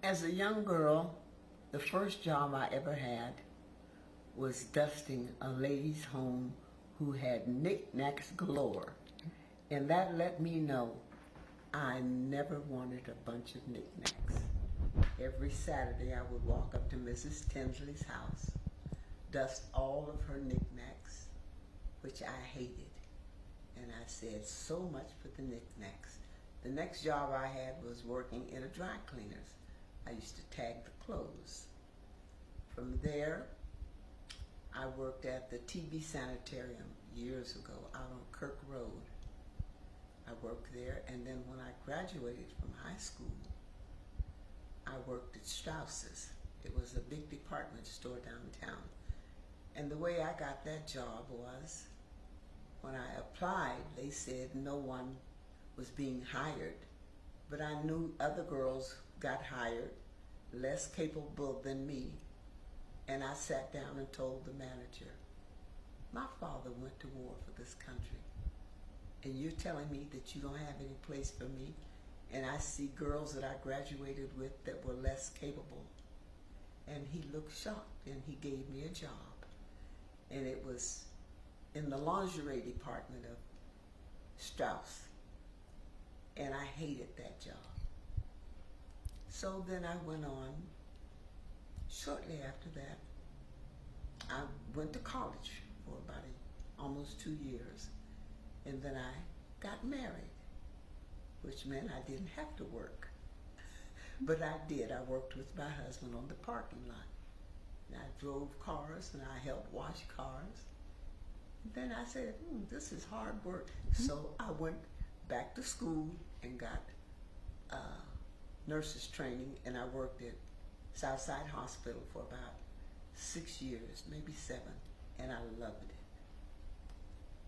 As a young girl, the first job I ever had was dusting a lady's home who had knickknacks galore. And that let me know I never wanted a bunch of knickknacks. Every Saturday I would walk up to Mrs. Tinsley's house, dust all of her knickknacks, which I hated. And I said, so much for the knickknacks. The next job I had was working in a dry cleaner's. I used to tag the clothes. From there, I worked at the TB Sanitarium years ago out on Kirk Road. I worked there, and then when I graduated from high school, I worked at Strauss's. It was a big department store downtown. And the way I got that job was, when I applied, they said no one was being hired, but I knew other girls got hired, less capable than me, and I sat down and told the manager, my father went to war for this country, and you're telling me that you don't have any place for me, and I see girls that I graduated with that were less capable. And he looked shocked, and he gave me a job, and it was in the lingerie department of Strauss, and I hated that job. So then I went on. Shortly after that, I went to college for about almost 2 years, and then I got married, which meant I didn't have to work. But I did. I worked with my husband on the parking lot. And I drove cars and I helped wash cars. And then I said, this is hard work. So I went back to school and got nurses training, and I worked at Southside Hospital for about 6 years, maybe 7, and I loved it.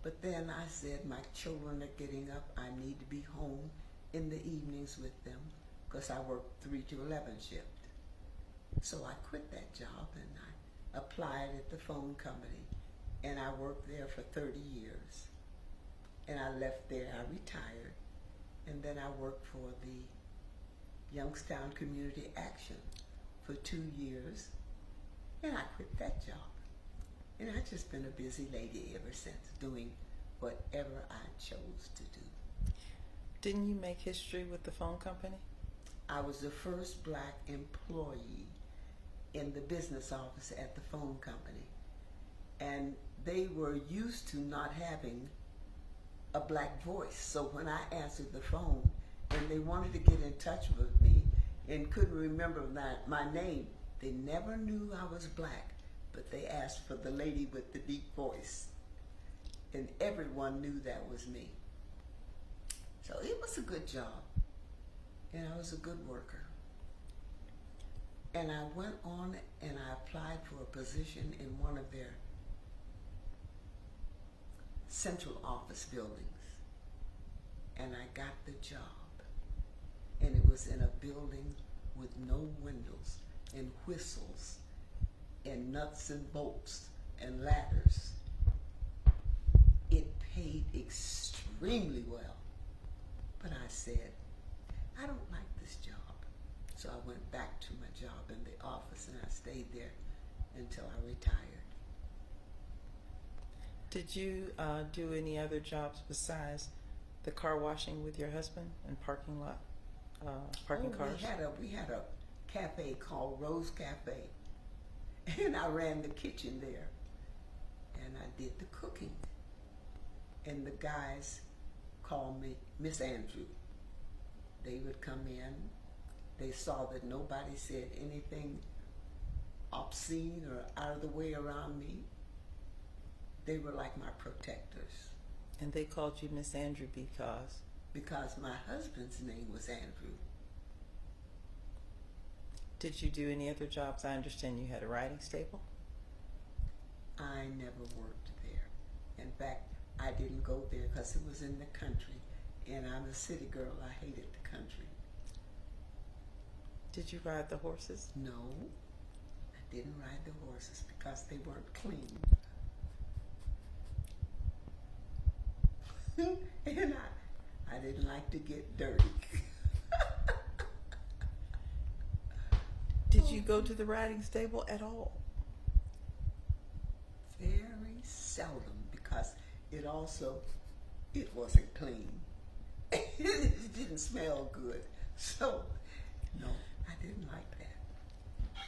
But then I said, my children are getting up. I need to be home in the evenings with them because I work 3 to 11 shift. So I quit that job and I applied at the phone company, and I worked there for 30 years. And I left there, I retired, and then I worked for the Youngstown Community Action for 2 years, and I quit that job. And I've just been a busy lady ever since, doing whatever I chose to do. Didn't you make history with the phone company? I was the first black employee in the business office at the phone company. And they were used to not having a black voice. So when I answered the phone and they wanted to get in touch with me and couldn't remember my name, they never knew I was black, but they asked for the lady with the deep voice. And everyone knew that was me. So it was a good job, and I was a good worker. And I went on and I applied for a position in one of their central office buildings, and I got the job. And it was in a building with no windows and whistles and nuts and bolts and ladders. It paid extremely well, but I said, I don't like this job. So I went back to my job in the office, and I stayed there until I retired. Did you do any other jobs besides the car washing with your husband and parking lot, parking cars? We had a cafe called Rose Cafe, and I ran the kitchen there, and I did the cooking. And the guys called me Miss Andrew. They would come in. They saw that nobody said anything obscene or out of the way around me. They were like my protectors. And they called you Miss Andrew because? Because my husband's name was Andrew. Did you do any other jobs? I understand you had a riding stable. I never worked there. In fact, I didn't go there because it was in the country, and I'm a city girl. I hated the country. Did you ride the horses? No, I didn't ride the horses because they weren't clean. And I didn't like to get dirty. Did you go to the riding stable at all? Very seldom, because it wasn't clean. It didn't smell good. So, no, I didn't like that.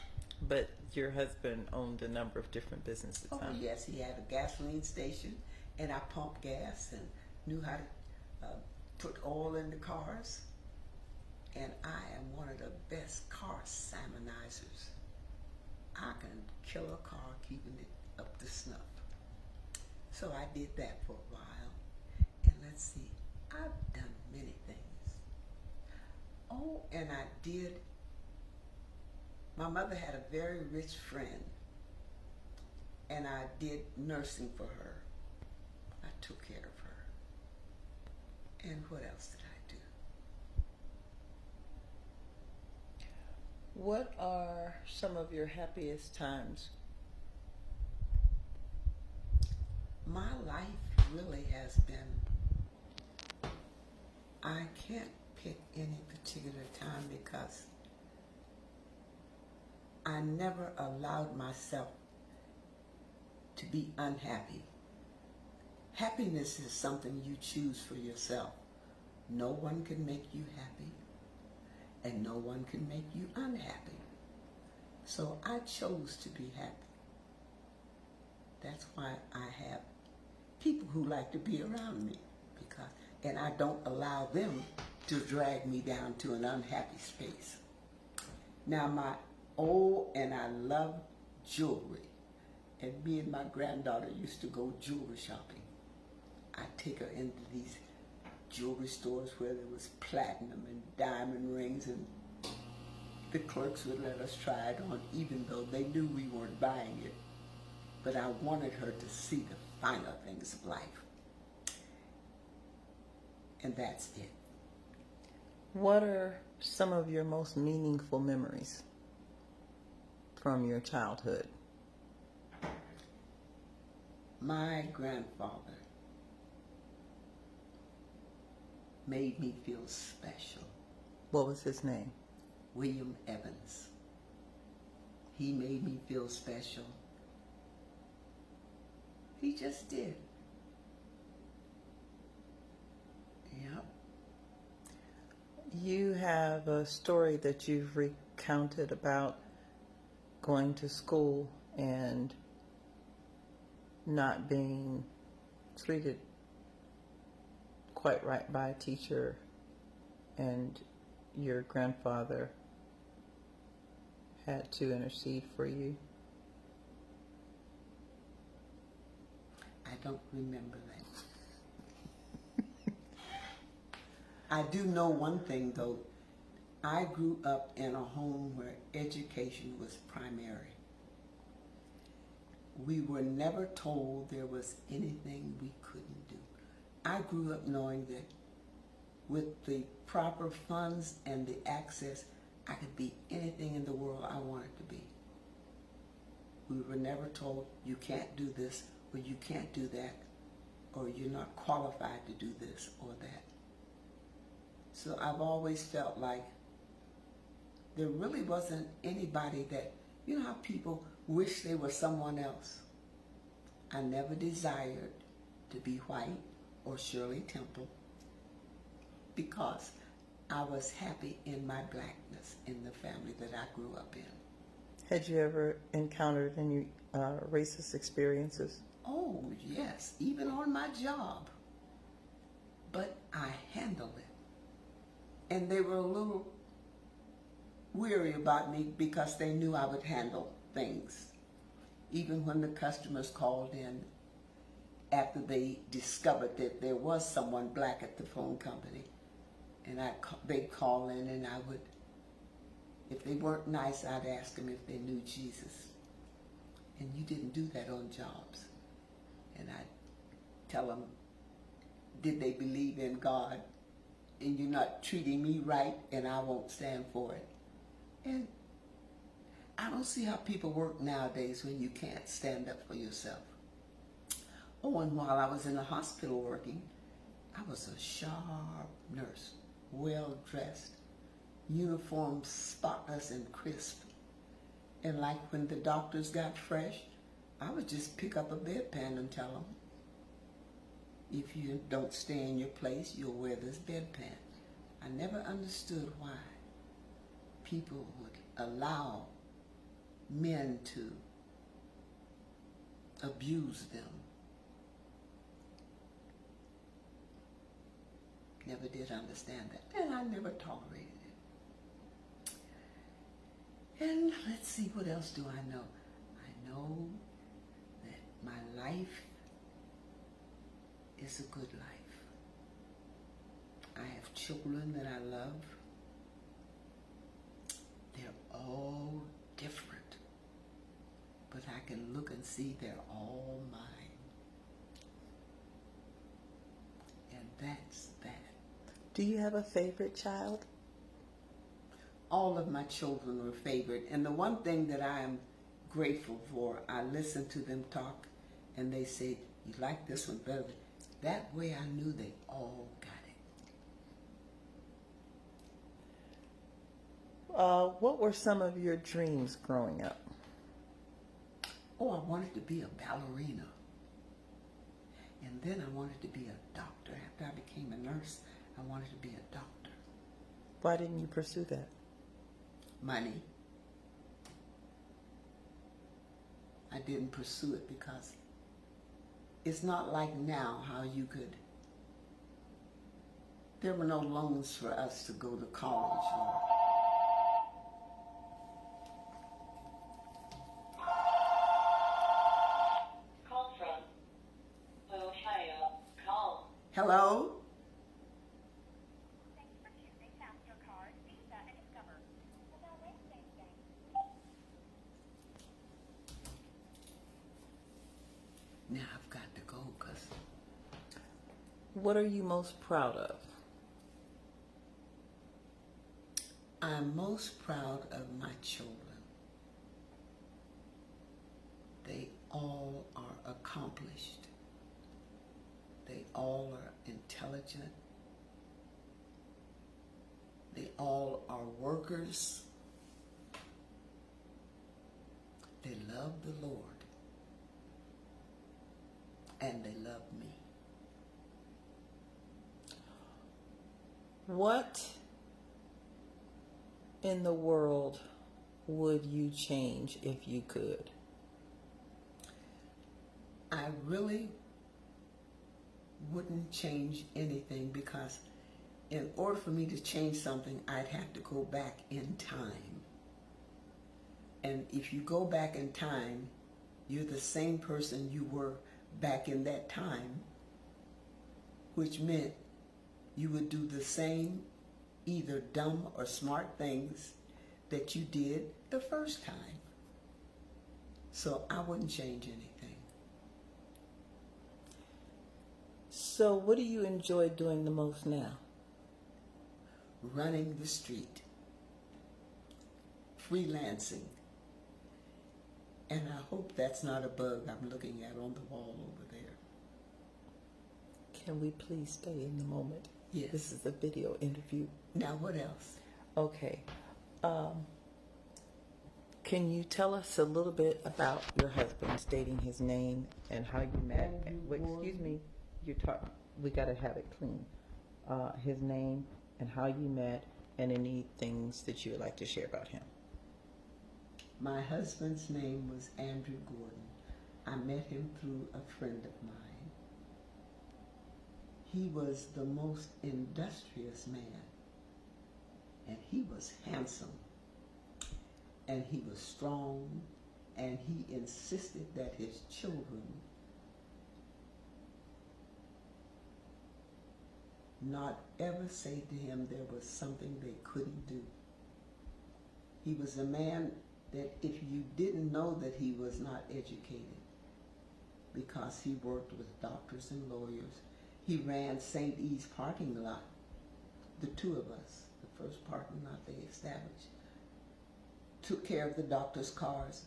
But your husband owned a number of different businesses, Oh, huh? yes, he had a gasoline station, and I pumped gas and knew how to put oil in the cars. And I am one of the best car salmonizers. I can kill a car keeping it up to snuff. So I did that for a while. And let's see, I've done many things. Oh, and my mother had a very rich friend, and I did nursing for her. I took care of her. And what else did I do? What are some of your happiest times? My life really has been, I can't pick any particular time, because I never allowed myself to be unhappy. Happiness is something you choose for yourself. No one can make you happy, and no one can make you unhappy. So I chose to be happy. That's why I have people who like to be around me, and I don't allow them to drag me down to an unhappy space. Now, and I love jewelry, and me and my granddaughter used to go jewelry shopping. I'd take her into these jewelry stores where there was platinum and diamond rings, and the clerks would let us try it on, even though they knew we weren't buying it. But I wanted her to see the finer things of life. And that's it. What are some of your most meaningful memories from your childhood? My grandfather made me feel special. What was his name? William Evans. He made me feel special. He just did. Yep. You have a story that you've recounted about going to school and not being treated quite right by a teacher, and your grandfather had to intercede for you. I don't remember that. I do know one thing, though. I grew up in a home where education was primary. We were never told there was anything we couldn't do. I grew up knowing that with the proper funds and the access, I could be anything in the world I wanted to be. We were never told, you can't do this, or you can't do that, or you're not qualified to do this or that. So I've always felt like there really wasn't anybody that, you know how people wish they were someone else? I never desired to be white or Shirley Temple, because I was happy in my blackness in the family that I grew up in. Had you ever encountered any racist experiences? Oh, yes, even on my job. But I handled it. And they were a little weary about me because they knew I would handle things. Even when the customers called in after they discovered that there was someone black at the phone company, and they'd call in, and I would, if they weren't nice, I'd ask them if they knew Jesus. And you didn't do that on jobs. And I'd tell them, did they believe in God? And you're not treating me right, and I won't stand for it. And I don't see how people work nowadays when you can't stand up for yourself. Oh, and while I was in the hospital working, I was a sharp nurse, well-dressed, uniform spotless and crisp. And like when the doctors got fresh, I would just pick up a bedpan and tell them, if you don't stay in your place, you'll wear this bedpan. I never understood why people would allow men to abuse them. Never did understand that, and I never tolerated it. And let's see, what else do I know? I know that my life is a good life. I have children that I love. They're all different, but I can look and see they're all mine. And that's that. Do you have a favorite child? All of my children were favorite. And the one thing that I am grateful for, I listen to them talk and they say, you like this one better. That way I knew they all got it. What were some of your dreams growing up? Oh, I wanted to be a ballerina. And then I wanted to be a doctor. After I became a nurse, I wanted to be a doctor. Why didn't you pursue that? Money. I didn't pursue it because it's not like now how you could, there were no loans for us to go to college or Call from Ohio. Call. hello? Thanks for choosing MasterCard, Visa, and Discover. About Wednesday today. Now I've got to go because What are you most proud of? I'm most proud of my children. They all are accomplished. They all are intelligent. They all are workers. They love the Lord. And they love me. What in the world would you change if you could? I really wouldn't change anything because in order for me to change something, I'd have to go back in time. And if you go back in time, you're the same person you were back in that time, which meant you would do the same either dumb or smart things that you did the first time. So I wouldn't change anything. So what do you enjoy doing the most now? Running the street, freelancing, and I hope that's not a bug I'm looking at on the wall over there. Can we please stay in the moment? Yes. This is a video interview. Now what else? Okay. Can you tell us a little bit about your husband, stating his name and how you met? Wait, excuse me. We got to have it clean. His name and how you met, and any things that you would like to share about him. My husband's name was Andrew Gordon. I met him through a friend of mine. He was the most industrious man, and he was handsome, and he was strong, and he insisted that his children not ever say to him there was something they couldn't do. He was a man that if you didn't know that he was not educated, because he worked with doctors and lawyers. He ran St. E's parking lot, the two of us, the first parking lot they established. Took care of the doctors' cars.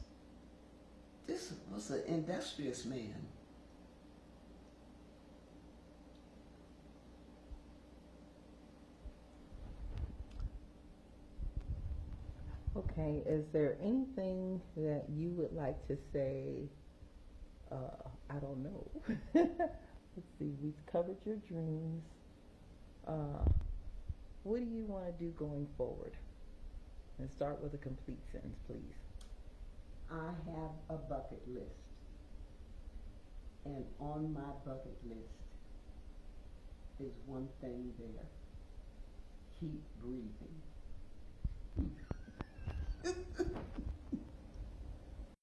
This was an industrious man. Okay, is there anything that you would like to say? I don't know. Let's see, we've covered your dreams. What do you want to do going forward? And start with a complete sentence, please. I have a bucket list. And on my bucket list is one thing there. Keep breathing.